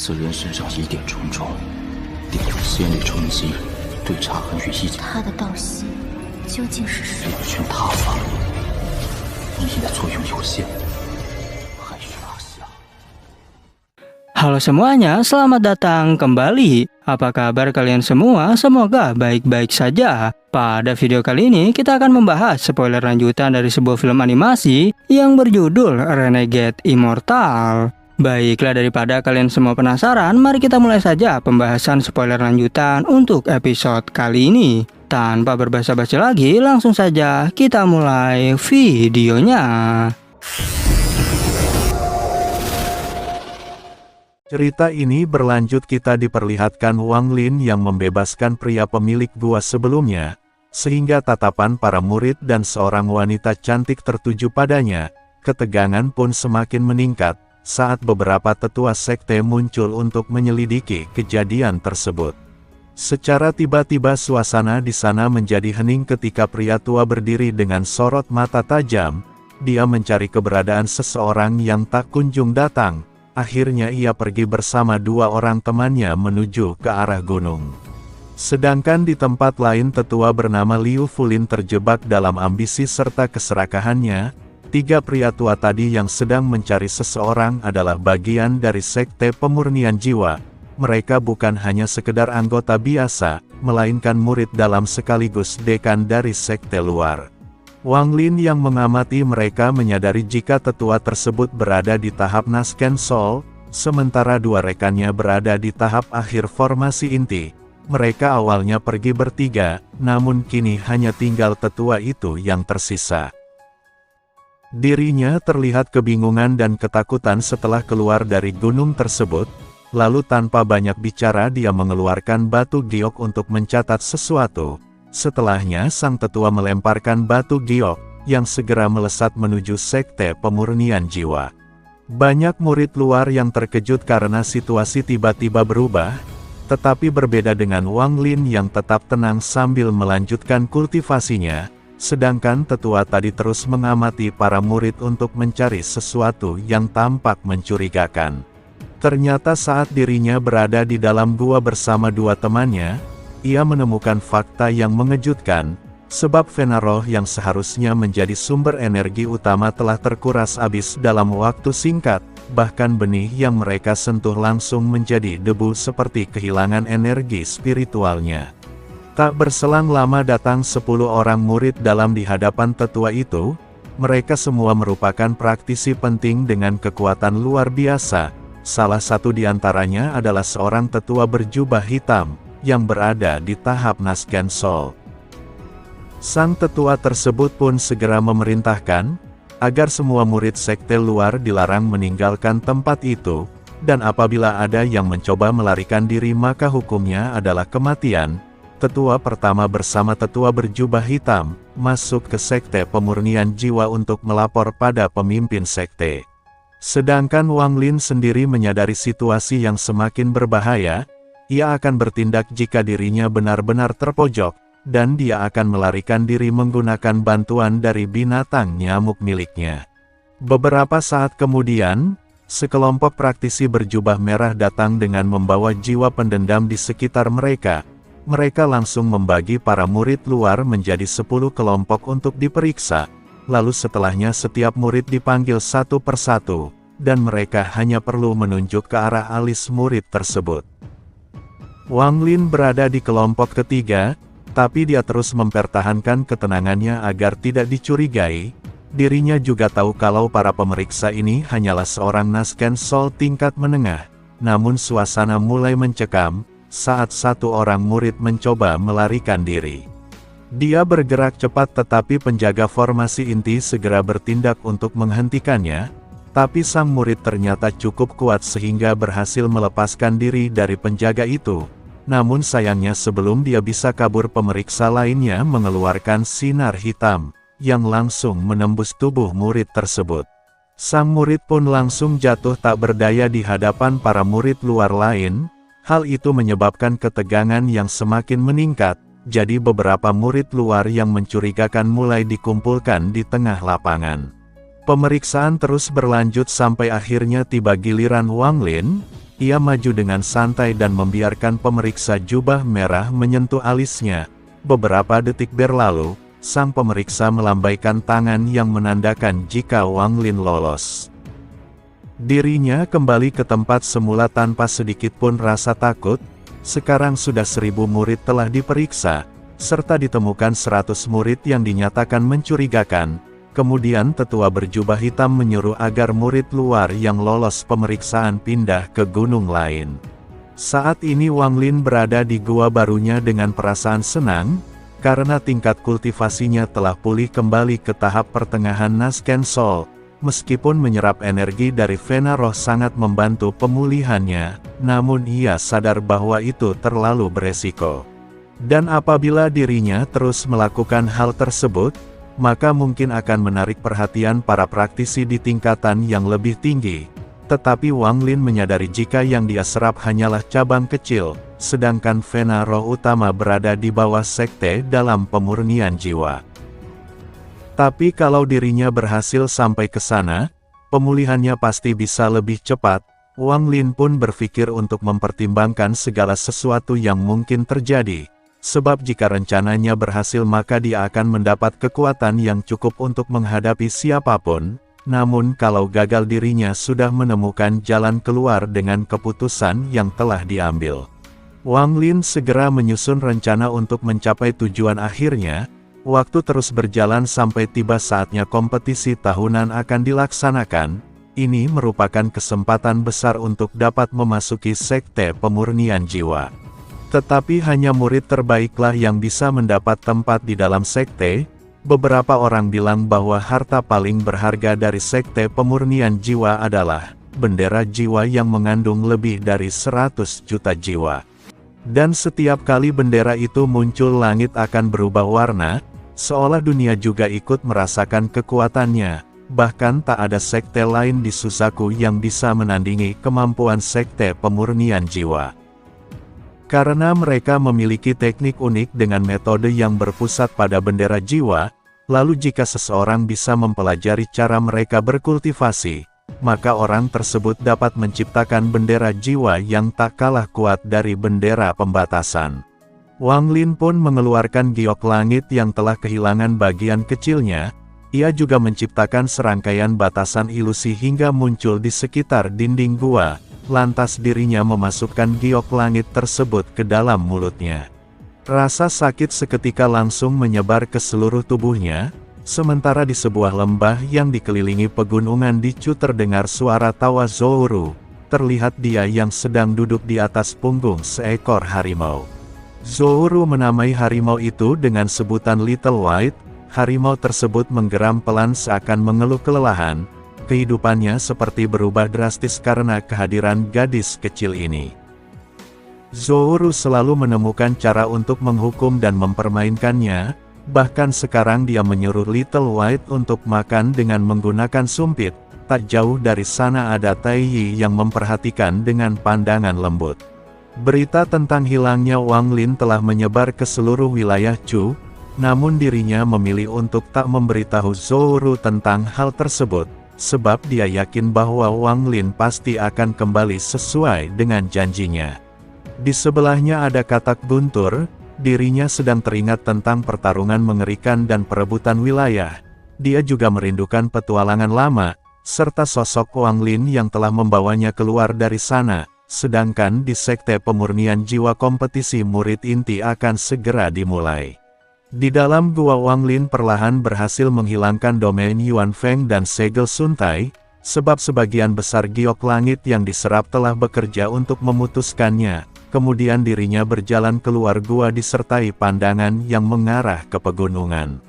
此人身上疑点重重，顶着仙力冲击，对茶和羽翼，他的道心究竟是谁？两全塌方，你的作用有限，还是拿下。Halo semuanya, selamat datang kembali. Apa kabar kalian semua? Semoga baik-baik saja. Pada video kali ini kita akan membahas spoiler lanjutan dari sebuah film animasi yang berjudul Renegade Immortal. Baiklah, daripada kalian semua penasaran, mari kita mulai saja pembahasan spoiler lanjutan untuk episode kali ini. Tanpa berbasa-basi lagi, langsung saja kita mulai videonya. Cerita ini berlanjut, kita diperlihatkan Wang Lin yang membebaskan pria pemilik gua sebelumnya, sehingga tatapan para murid dan seorang wanita cantik tertuju padanya. Ketegangan pun semakin meningkat saat beberapa tetua sekte muncul untuk menyelidiki kejadian tersebut. Secara tiba-tiba suasana di sana menjadi hening ketika pria tua berdiri dengan sorot mata tajam. Dia mencari keberadaan seseorang yang tak kunjung datang. Akhirnya ia pergi bersama dua orang temannya menuju ke arah gunung. Sedangkan di tempat lain tetua bernama Liu Fulin terjebak dalam ambisi serta keserakahannya. Tiga pria tua tadi yang sedang mencari seseorang adalah bagian dari sekte pemurnian jiwa. Mereka bukan hanya sekedar anggota biasa, melainkan murid dalam sekaligus dekan dari sekte luar. Wang Lin yang mengamati mereka menyadari jika tetua tersebut berada di tahap Nasken Soul, sementara dua rekannya berada di tahap akhir formasi inti. Mereka awalnya pergi bertiga, namun kini hanya tinggal tetua itu yang tersisa. Dirinya terlihat kebingungan dan ketakutan setelah keluar dari gunung tersebut, lalu tanpa banyak bicara dia mengeluarkan batu giok untuk mencatat sesuatu. Setelahnya sang tetua melemparkan batu giok, yang segera melesat menuju sekte pemurnian jiwa. Banyak murid luar yang terkejut karena situasi tiba-tiba berubah, tetapi berbeda dengan Wang Lin yang tetap tenang sambil melanjutkan kultivasinya. Sedangkan tetua tadi terus mengamati para murid untuk mencari sesuatu yang tampak mencurigakan. Ternyata saat dirinya berada di dalam gua bersama dua temannya, ia menemukan fakta yang mengejutkan, sebab vena roh yang seharusnya menjadi sumber energi utama telah terkuras habis dalam waktu singkat, bahkan benih yang mereka sentuh langsung menjadi debu seperti kehilangan energi spiritualnya. Tak berselang lama datang 10 orang murid dalam di hadapan tetua itu. Mereka semua merupakan praktisi penting dengan kekuatan luar biasa. Salah satu di antaranya adalah seorang tetua berjubah hitam, yang berada di tahap Nasken Soul. Sang tetua tersebut pun segera memerintahkan, agar semua murid sekte luar dilarang meninggalkan tempat itu, dan apabila ada yang mencoba melarikan diri maka hukumnya adalah kematian. Tetua pertama bersama tetua berjubah hitam, masuk ke sekte pemurnian jiwa untuk melapor pada pemimpin sekte. Sedangkan Wang Lin sendiri menyadari situasi yang semakin berbahaya, ia akan bertindak jika dirinya benar-benar terpojok, dan dia akan melarikan diri menggunakan bantuan dari binatang nyamuk miliknya. Beberapa saat kemudian, sekelompok praktisi berjubah merah datang dengan membawa jiwa pendendam di sekitar mereka. Mereka langsung membagi para murid luar menjadi 10 kelompok untuk diperiksa, lalu setelahnya setiap murid dipanggil satu persatu, dan mereka hanya perlu menunjuk ke arah alis murid tersebut. Wang Lin berada di kelompok ketiga, tapi dia terus mempertahankan ketenangannya agar tidak dicurigai. Dirinya juga tahu kalau para pemeriksa ini hanyalah seorang Nasken Soul tingkat menengah, namun suasana mulai mencekam saat satu orang murid mencoba melarikan diri. Dia bergerak cepat tetapi penjaga formasi inti segera bertindak untuk menghentikannya, tapi sang murid ternyata cukup kuat sehingga berhasil melepaskan diri dari penjaga itu. Namun sayangnya sebelum dia bisa kabur pemeriksa lainnya mengeluarkan sinar hitam, yang langsung menembus tubuh murid tersebut. Sang murid pun langsung jatuh tak berdaya di hadapan para murid luar lain. Hal itu menyebabkan ketegangan yang semakin meningkat, jadi beberapa murid luar yang mencurigakan mulai dikumpulkan di tengah lapangan. Pemeriksaan terus berlanjut sampai akhirnya tiba giliran Wang Lin. ia maju dengan santai dan membiarkan pemeriksa jubah merah menyentuh alisnya. Beberapa detik berlalu, sang pemeriksa melambaikan tangan yang menandakan jika Wang Lin lolos. Dirinya kembali ke tempat semula tanpa sedikit pun rasa takut. Sekarang sudah 1000 murid telah diperiksa, serta ditemukan 100 murid yang dinyatakan mencurigakan. Kemudian tetua berjubah hitam menyuruh agar murid luar yang lolos pemeriksaan pindah ke gunung lain. Saat ini Wang Lin berada di gua barunya dengan perasaan senang, karena tingkat kultivasinya telah pulih kembali ke tahap pertengahan Nasken Sol. Meskipun menyerap energi dari Vena Roh sangat membantu pemulihannya, namun ia sadar bahwa itu terlalu beresiko. Dan apabila dirinya terus melakukan hal tersebut, maka mungkin akan menarik perhatian para praktisi di tingkatan yang lebih tinggi. Tetapi Wang Lin menyadari jika yang dia serap hanyalah cabang kecil, sedangkan Vena Roh utama berada di bawah sekte dalam pemurnian jiwa. Tapi kalau dirinya berhasil sampai ke sana, pemulihannya pasti bisa lebih cepat. Wang Lin pun berpikir untuk mempertimbangkan segala sesuatu yang mungkin terjadi. Sebab jika rencananya berhasil maka dia akan mendapat kekuatan yang cukup untuk menghadapi siapapun. Namun kalau gagal dirinya sudah menemukan jalan keluar dengan keputusan yang telah diambil. Wang Lin segera menyusun rencana untuk mencapai tujuan akhirnya. Waktu terus berjalan sampai tiba saatnya kompetisi tahunan akan dilaksanakan. Ini merupakan kesempatan besar untuk dapat memasuki sekte pemurnian jiwa. Tetapi hanya murid terbaiklah yang bisa mendapat tempat di dalam sekte. Beberapa orang bilang bahwa harta paling berharga dari sekte pemurnian jiwa adalah bendera jiwa yang mengandung lebih dari 100 juta jiwa. Dan setiap kali bendera itu muncul langit akan berubah warna, seolah dunia juga ikut merasakan kekuatannya. Bahkan tak ada sekte lain di Suzaku yang bisa menandingi kemampuan sekte pemurnian jiwa. Karena mereka memiliki teknik unik dengan metode yang berpusat pada bendera jiwa, lalu jika seseorang bisa mempelajari cara mereka berkultivasi, maka orang tersebut dapat menciptakan bendera jiwa yang tak kalah kuat dari bendera pembatasan. Wang Lin pun mengeluarkan giok langit yang telah kehilangan bagian kecilnya. Ia juga menciptakan serangkaian batasan ilusi hingga muncul di sekitar dinding gua. Lantas dirinya memasukkan giok langit tersebut ke dalam mulutnya. Rasa sakit seketika langsung menyebar ke seluruh tubuhnya. Sementara di sebuah lembah yang dikelilingi pegunungan Dicu terdengar suara tawa Zouru. Terlihat dia yang sedang duduk di atas punggung seekor harimau. Zouru menamai harimau itu dengan sebutan Little White. Harimau tersebut menggeram pelan seakan mengeluh kelelahan. Kehidupannya seperti berubah drastis karena kehadiran gadis kecil ini. Zouru selalu menemukan cara untuk menghukum dan mempermainkannya. Bahkan sekarang dia menyuruh Little White untuk makan dengan menggunakan sumpit. Tak jauh dari sana ada Tai Yi yang memperhatikan dengan pandangan lembut. Berita tentang hilangnya Wang Lin telah menyebar ke seluruh wilayah Chu, namun dirinya memilih untuk tak memberitahu Zouru tentang hal tersebut, sebab dia yakin bahwa Wang Lin pasti akan kembali sesuai dengan janjinya. Di sebelahnya ada katak guntur, dirinya sedang teringat tentang pertarungan mengerikan dan perebutan wilayah. Dia juga merindukan petualangan lama, serta sosok Wang Lin yang telah membawanya keluar dari sana. Sedangkan di sekte pemurnian jiwa kompetisi murid inti akan segera dimulai. Di dalam gua Wang Lin perlahan berhasil menghilangkan domain Yuan Feng dan segel Suntai, sebab sebagian besar giok langit yang diserap telah bekerja untuk memutuskannya. Kemudian dirinya berjalan keluar gua disertai pandangan yang mengarah ke pegunungan.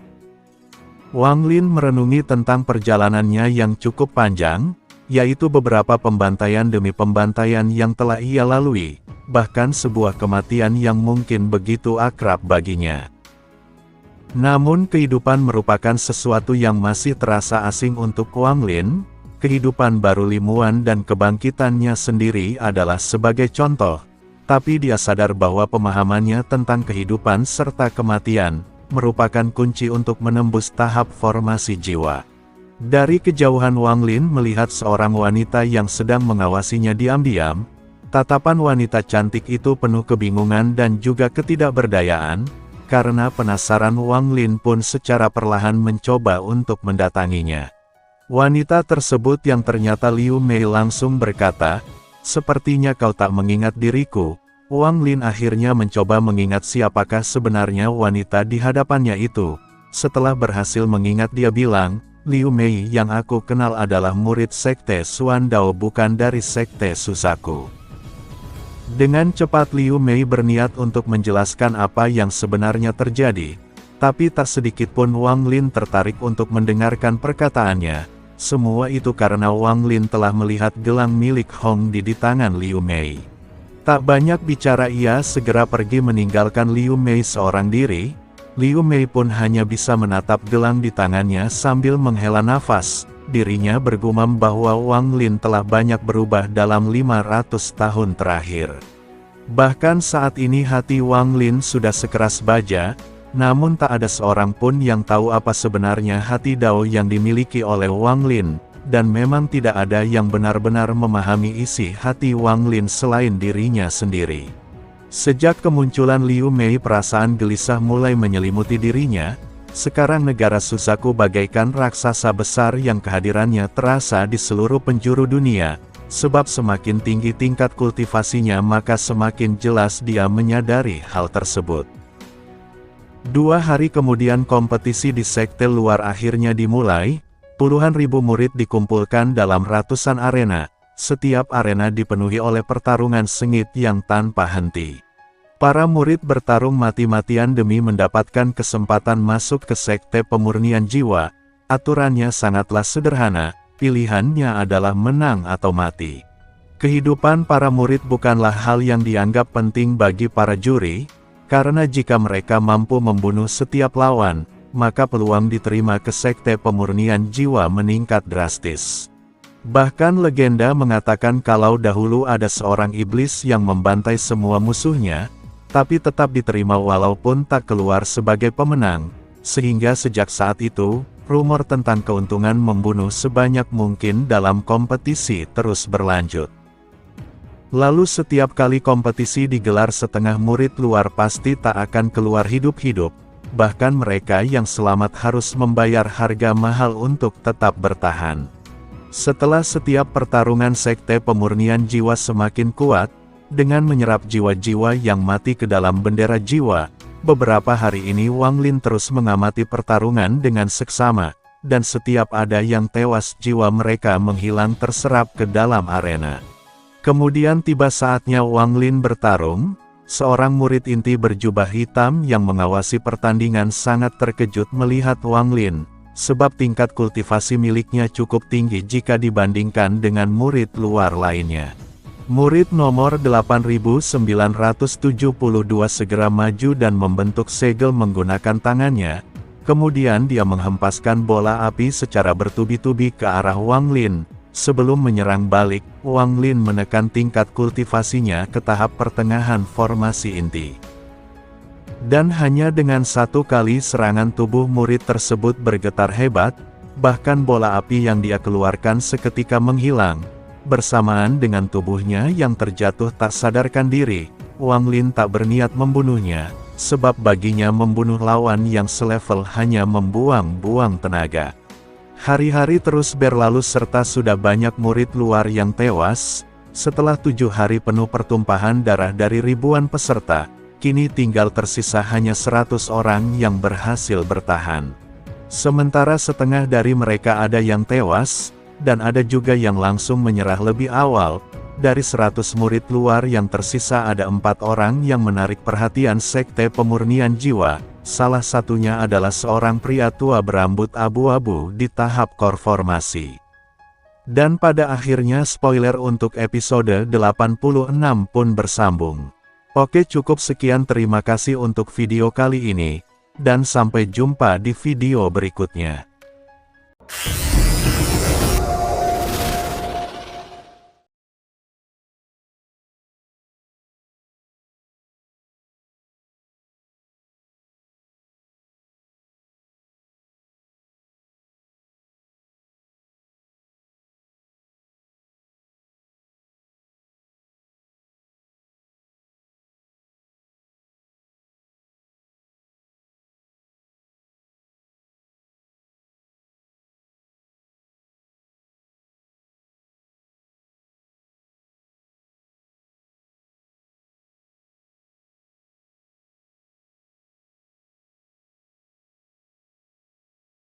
Wang Lin merenungi tentang perjalanannya yang cukup panjang, yaitu beberapa pembantaian demi pembantaian yang telah ia lalui, bahkan sebuah kematian yang mungkin begitu akrab baginya. Namun kehidupan merupakan sesuatu yang masih terasa asing untuk Wang Lin. Kehidupan baru Limuan dan kebangkitannya sendiri adalah sebagai contoh, tapi dia sadar bahwa pemahamannya tentang kehidupan serta kematian merupakan kunci untuk menembus tahap formasi jiwa. Dari kejauhan Wang Lin melihat seorang wanita yang sedang mengawasinya diam-diam. Tatapan wanita cantik itu penuh kebingungan dan juga ketidakberdayaan. Karena penasaran, Wang Lin pun secara perlahan mencoba untuk mendatanginya. Wanita tersebut yang ternyata Liu Mei langsung berkata, "Sepertinya kau tak mengingat diriku." Wang Lin akhirnya mencoba mengingat siapakah sebenarnya wanita di hadapannya itu. Setelah berhasil mengingat, dia bilang, "Liu Mei yang aku kenal adalah murid sekte Xuandao, bukan dari sekte Suzaku." Dengan cepat Liu Mei berniat untuk menjelaskan apa yang sebenarnya terjadi, tapi tak sedikit pun Wang Lin tertarik untuk mendengarkan perkataannya. Semua itu karena Wang Lin telah melihat gelang milik Hong di tangan Liu Mei. Tak banyak bicara, ia segera pergi meninggalkan Liu Mei seorang diri. Liu Mei pun hanya bisa menatap gelang di tangannya sambil menghela nafas. Dirinya bergumam bahwa Wang Lin telah banyak berubah dalam 500 tahun terakhir. Bahkan saat ini hati Wang Lin sudah sekeras baja, namun tak ada seorang pun yang tahu apa sebenarnya hati Dao yang dimiliki oleh Wang Lin, dan memang tidak ada yang benar-benar memahami isi hati Wang Lin selain dirinya sendiri. Sejak kemunculan Liu Mei, perasaan gelisah mulai menyelimuti dirinya. Sekarang negara Suzaku bagaikan raksasa besar yang kehadirannya terasa di seluruh penjuru dunia. Sebab semakin tinggi tingkat kultivasinya, maka semakin jelas dia menyadari hal tersebut. 2 hari kemudian kompetisi di sekte luar akhirnya dimulai. Puluhan ribu murid dikumpulkan dalam ratusan arena. Setiap arena dipenuhi oleh pertarungan sengit yang tanpa henti. Para murid bertarung mati-matian demi mendapatkan kesempatan masuk ke sekte pemurnian jiwa. Aturannya sangatlah sederhana, pilihannya adalah menang atau mati. Kehidupan para murid bukanlah hal yang dianggap penting bagi para juri, karena jika mereka mampu membunuh setiap lawan, maka peluang diterima ke sekte pemurnian jiwa meningkat drastis. Bahkan legenda mengatakan kalau dahulu ada seorang iblis yang membantai semua musuhnya, tapi tetap diterima walaupun tak keluar sebagai pemenang, sehingga sejak saat itu, rumor tentang keuntungan membunuh sebanyak mungkin dalam kompetisi terus berlanjut. Lalu setiap kali kompetisi digelar, setengah murid luar pasti tak akan keluar hidup-hidup, bahkan mereka yang selamat harus membayar harga mahal untuk tetap bertahan. Setelah setiap pertarungan, sekte pemurnian jiwa semakin kuat, dengan menyerap jiwa-jiwa yang mati ke dalam bendera jiwa. Beberapa hari ini Wang Lin terus mengamati pertarungan dengan seksama, dan setiap ada yang tewas, jiwa mereka menghilang terserap ke dalam arena. Kemudian tiba saatnya Wang Lin bertarung. Seorang murid inti berjubah hitam yang mengawasi pertandingan sangat terkejut melihat Wang Lin, sebab tingkat kultivasi miliknya cukup tinggi jika dibandingkan dengan murid luar lainnya. Murid nomor 8972 segera maju dan membentuk segel menggunakan tangannya. Kemudian dia menghempaskan bola api secara bertubi-tubi ke arah Wang Lin. Sebelum menyerang balik, Wang Lin menekan tingkat kultivasinya ke tahap pertengahan formasi inti. Dan hanya dengan satu kali serangan tubuh murid tersebut bergetar hebat, bahkan bola api yang dia keluarkan seketika menghilang. Bersamaan dengan tubuhnya yang terjatuh tak sadarkan diri, Wang Lin tak berniat membunuhnya, sebab baginya membunuh lawan yang selevel hanya membuang-buang tenaga. Hari-hari terus berlalu serta sudah banyak murid luar yang tewas. Setelah 7 hari penuh pertumpahan darah dari ribuan peserta, kini tinggal tersisa hanya 100 orang yang berhasil bertahan. Sementara setengah dari mereka ada yang tewas, dan ada juga yang langsung menyerah lebih awal. Dari 100 murid luar yang tersisa ada 4 orang yang menarik perhatian sekte pemurnian jiwa. Salah satunya adalah seorang pria tua berambut abu-abu di tahap konformasi. Dan pada akhirnya spoiler untuk episode 86 pun bersambung. Oke, cukup sekian, terima kasih untuk video kali ini, dan sampai jumpa di video berikutnya.